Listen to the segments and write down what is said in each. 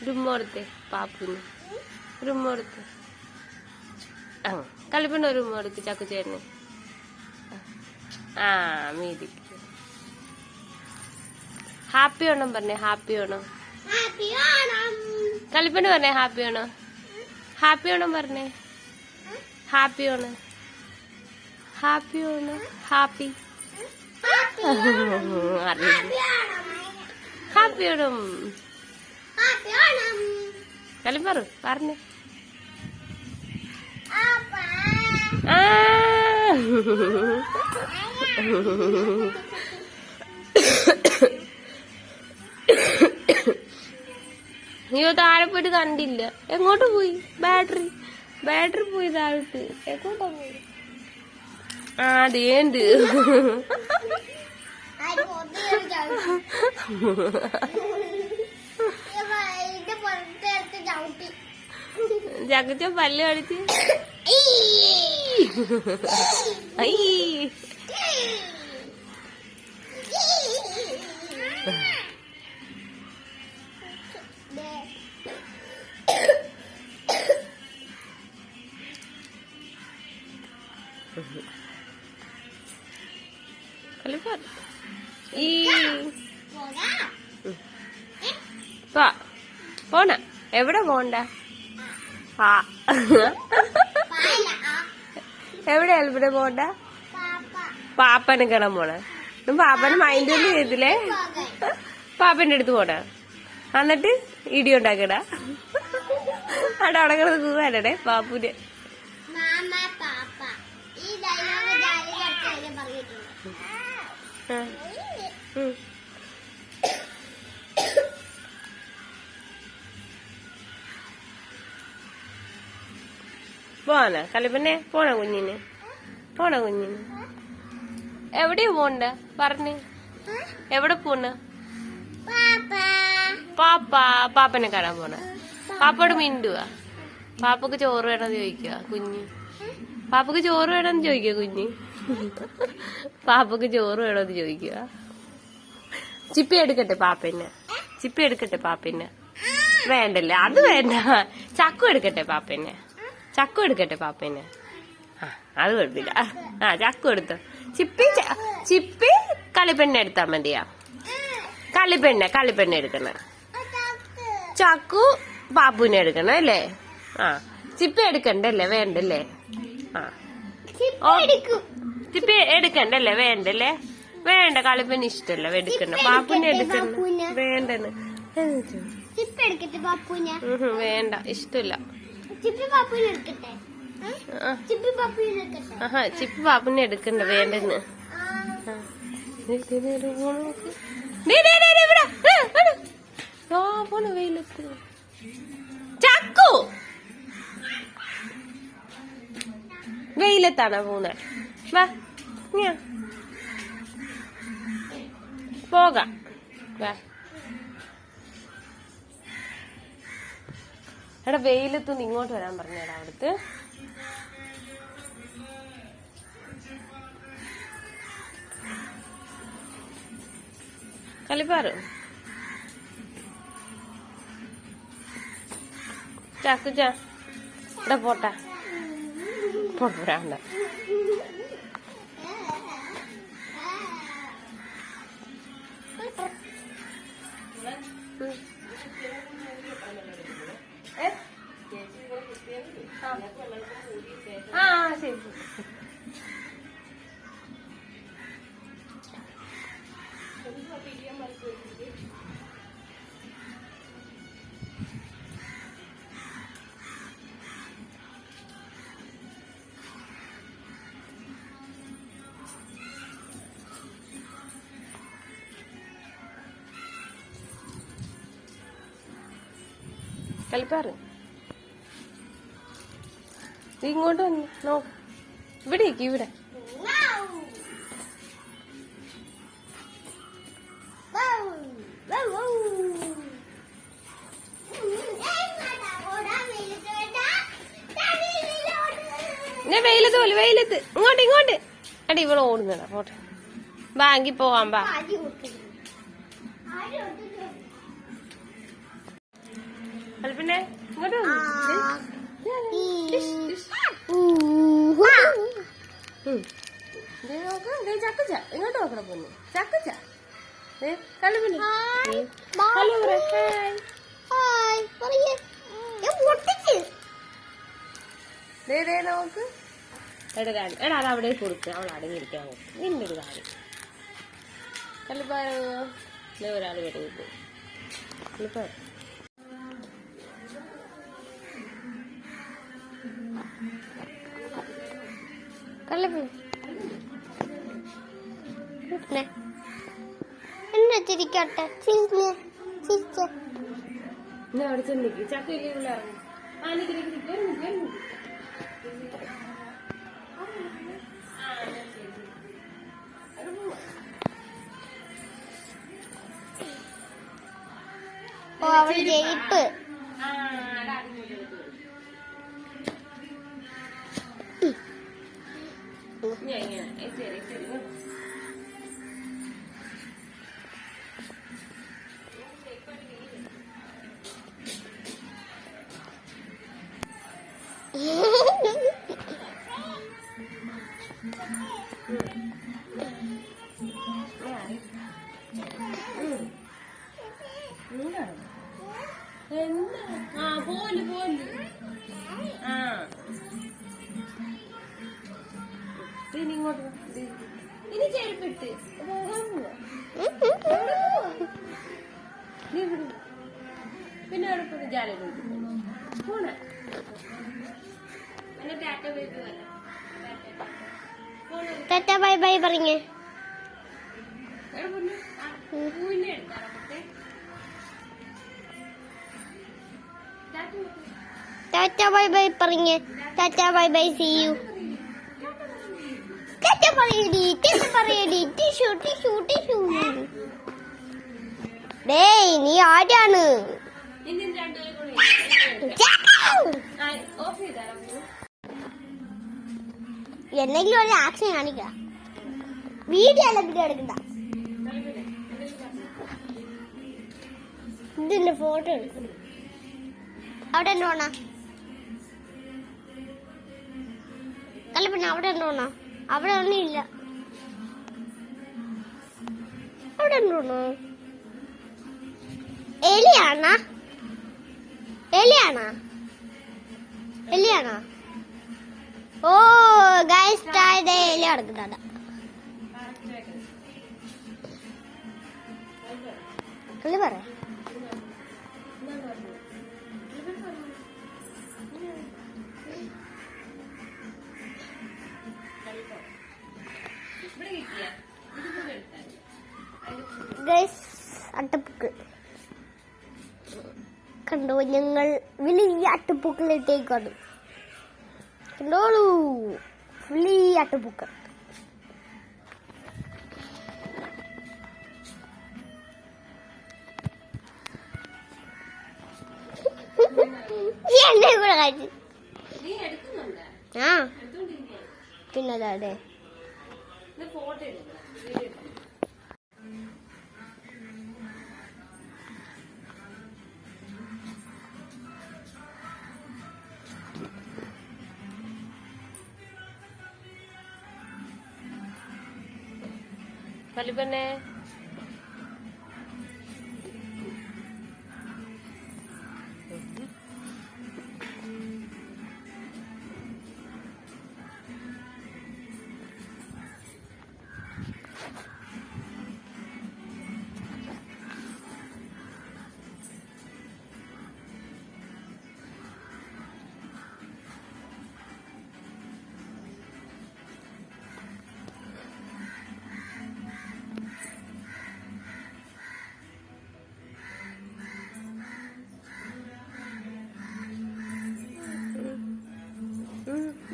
ഒരുമ്മോടത്തെ പാപ്പിന് ഒരുമ്മോടത്തെ ആ കളിപ്പണ്ണ ഒരുമ്മോടക്ക് ചക്കു ചേട്ടന് ആ മീതിക്ക് ഹാപ്പി ഓണം പറഞ്ഞേ ഹാപ്പി ഓണം കളിപ്പണ്ണ പറഞ്ഞേ ഹാപ്പി ഓണം ഹാപ്പി ഓണം പറഞ്ഞേ happy Onam happy Onam happy happy Onam കളിപ്പറു പറഞ്ഞേ അയ്യോ താഴെ പോയിട്ട് കണ്ടില്ല എങ്ങോട്ട് പോയി ബാറ്ററി പോയി താഴോട്ട് എങ്ങോട്ടാ പോയി ആ അതേണ്ട് ചക്കച്ച പല്ല് കളിച്ച് പോണ എവിടെ പോണ്ട എവിടെ എവിടെ പോണ്ട പാപ്പനെ കാണാൻ പോണ പാപ്പന് മൈൻഡ് ഒന്നും ചെയ്തില്ലേ പാപ്പന്റെ അടുത്ത് പോണ എന്നിട്ട് ഇടി ഉണ്ടാക്കടാ അവിടെ അവിടെ കിടന്ന് കൂടാനേ പാപ്പുന് പോണ കളിപ്പന്നെ പോണ കുഞ്ഞിന് എവിടെയാ പോണ്ട പറഞ്ഞ് എവിടെ പോണ പാപ്പനെ കാണാൻ പോണ പാപ്പയോട് മിണ്ടുവാ പാപ്പക്ക് ചോറ് വേണമെന്ന് ചോദിക്കുക കുഞ്ഞ് പാപ്പക്ക് ചോറ് വേണമെന്ന് ചോദിക്കുക കുഞ്ഞ് പാപ്പക്ക് ചോറ് വേണമെന്ന് ചോദിക്കുക ചിപ്പി എടുക്കട്ടെ പാപ്പന്നെ വേണ്ടല്ലേ അത് വേണ്ട ചക്കു എടുക്കട്ടെ പാപ്പന്നെ ആ അത് കുഴപ്പമില്ല ആ ചക്കു എടുത്തോ ചിപ്പി കളിപ്പെണ്ണ എടുത്താ മതിയാ കളിപ്പെണ്ണ എടുക്കണ ചക്കു പാപ്പുവിനെ എടുക്കണം അല്ലേ ആ ചിപ്പി എടുക്കണ്ടല്ലേ വേണ്ടല്ലേ ആ ചിപ്പി എടുക്കണ്ടല്ലേ വേണ്ടല്ലേ വേണ്ട കളിപ്പെണ്ണ ഇഷ്ടല്ല എടുക്കണ്ട പാപ്പുനെ എടുക്കണ്ട വേണ്ടെന്ന് വേണ്ട ഇഷ്ടല്ല ചിപ്പി പാപ്പുനെ എടുക്കണ്ട വേണ്ടെന്ന് വെയിലത്ത് ചക്കു വെയിലത്താണോ പോകുന്നത് വാ പോകാം വാ എടാ വെയിലത്തുനിന്ന് ഇങ്ങോട്ട് വരാൻ പറഞ്ഞേടാ അവിടുത്തെ കളിപ്പാറ് ചാക്കുച്ച ഇവിടെ പോട്ടാ പോരാണ്ട ആ ശരി കളിപ്പാറ് നീ ഇങ്ങോട്ട് വന്നു നോക്ക് ഇവിടേക്ക് ഇവിടെ വെയിലത്ത് ഇങ്ങോട്ട് അടി ഇവിടെ ഓടുന്നതാ പോട്ടെ ബാങ്കിൽ പോവാൻ ബാ കൽപ്പിന്നെ ഇങ്ങോട്ട് വന്നു. ചക്കച്ച ഇങ്ങോട്ട് നോക്കണം പൊന്നു. ചക്കച്ച കൽപ്പിന്നെ ഹലോ നോക്ക്. എടാ അത് അവിടെ കൊടുക്ക്. അവൾ അടങ്ങിയിരിക്കാൻ നോക്ക്. നിന്റെ ഒരു കാര്യം കൽപ്പ ഒരാൾ വരുന്നത് കൽപ്പ എന്നെ ചിരിക്കട്ടെ. അവിടെ ചെന്നിക്ക് ചക്കയില്ലേ ഇറങ്ങി. ഓ അവിടെ ജയിപ്പ്. പോല് ഇനി ഇങ്ങോട്ട് ഇനി ചെരുപ്പിട്ട് പിന്നെ എളുപ്പം ജാലി പോണ പിന്നെ ടാറ്റ പോയിട്ട് വരാം. ടാറ്റ ബൈ ബൈ പറഞ്ഞേ. പൂവിനെ എടുത്താറ ടാറ്റ ബൈ ബൈ പറഞ്ഞേ. Tata bye bye see you. Tata പറയടി. ടിഷ്യൂ. ഡേയ് നീ ആരാണ്? എന്തെങ്കിലും ഒരു ആക്ഷൻ കാണിക്ക. വീഡിയോ അല്ല വീഡിയോ എടുക്കണ്ട. ഇതിന്റെ ഫോട്ടോ എടുക്കണം. അവിടെ ഉണ്ടോണ അല്ല പിന്നെ അവിടെ ഉണ്ടോണ? അവിടെ ഒന്നും ഇല്ല. അവിടെ ഉണ്ടോണ? എലിയാണോ? ഓ ഗൈസ് താഴെ എലി കിടക്കുന്നുണ്ട്. അല്ലേ പറ. അട്ടപ്പൂക്കൾ കണ്ടോ? ഞങ്ങൾ വലിയ അട്ടപ്പൂക്കളിട്ടേക്കാണ്. കണ്ടോളൂ, വലിയ അട്ടപ്പൂക്കൾ. എന്നെ കൂടെ കഴിച്ചു. ആ പിന്നല്ലാതെ കലിപ്പന്നെ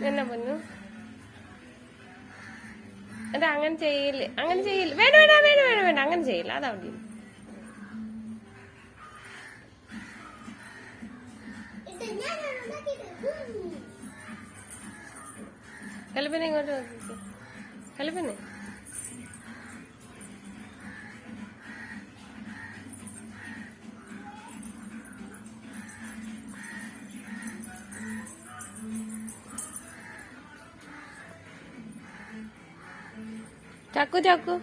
എന്നാ പൊന്നു അത് അങ്ങനെ ചെയ്യില്ല. വേണ്ട അങ്ങനെ ചെയ്യില്ല. അതവിടെ കലിപ്പന്നെ ഇങ്ങോട്ട് നോക്കിക്കോ. കലിപ്പന്നെ ചക്കു ചക്കു.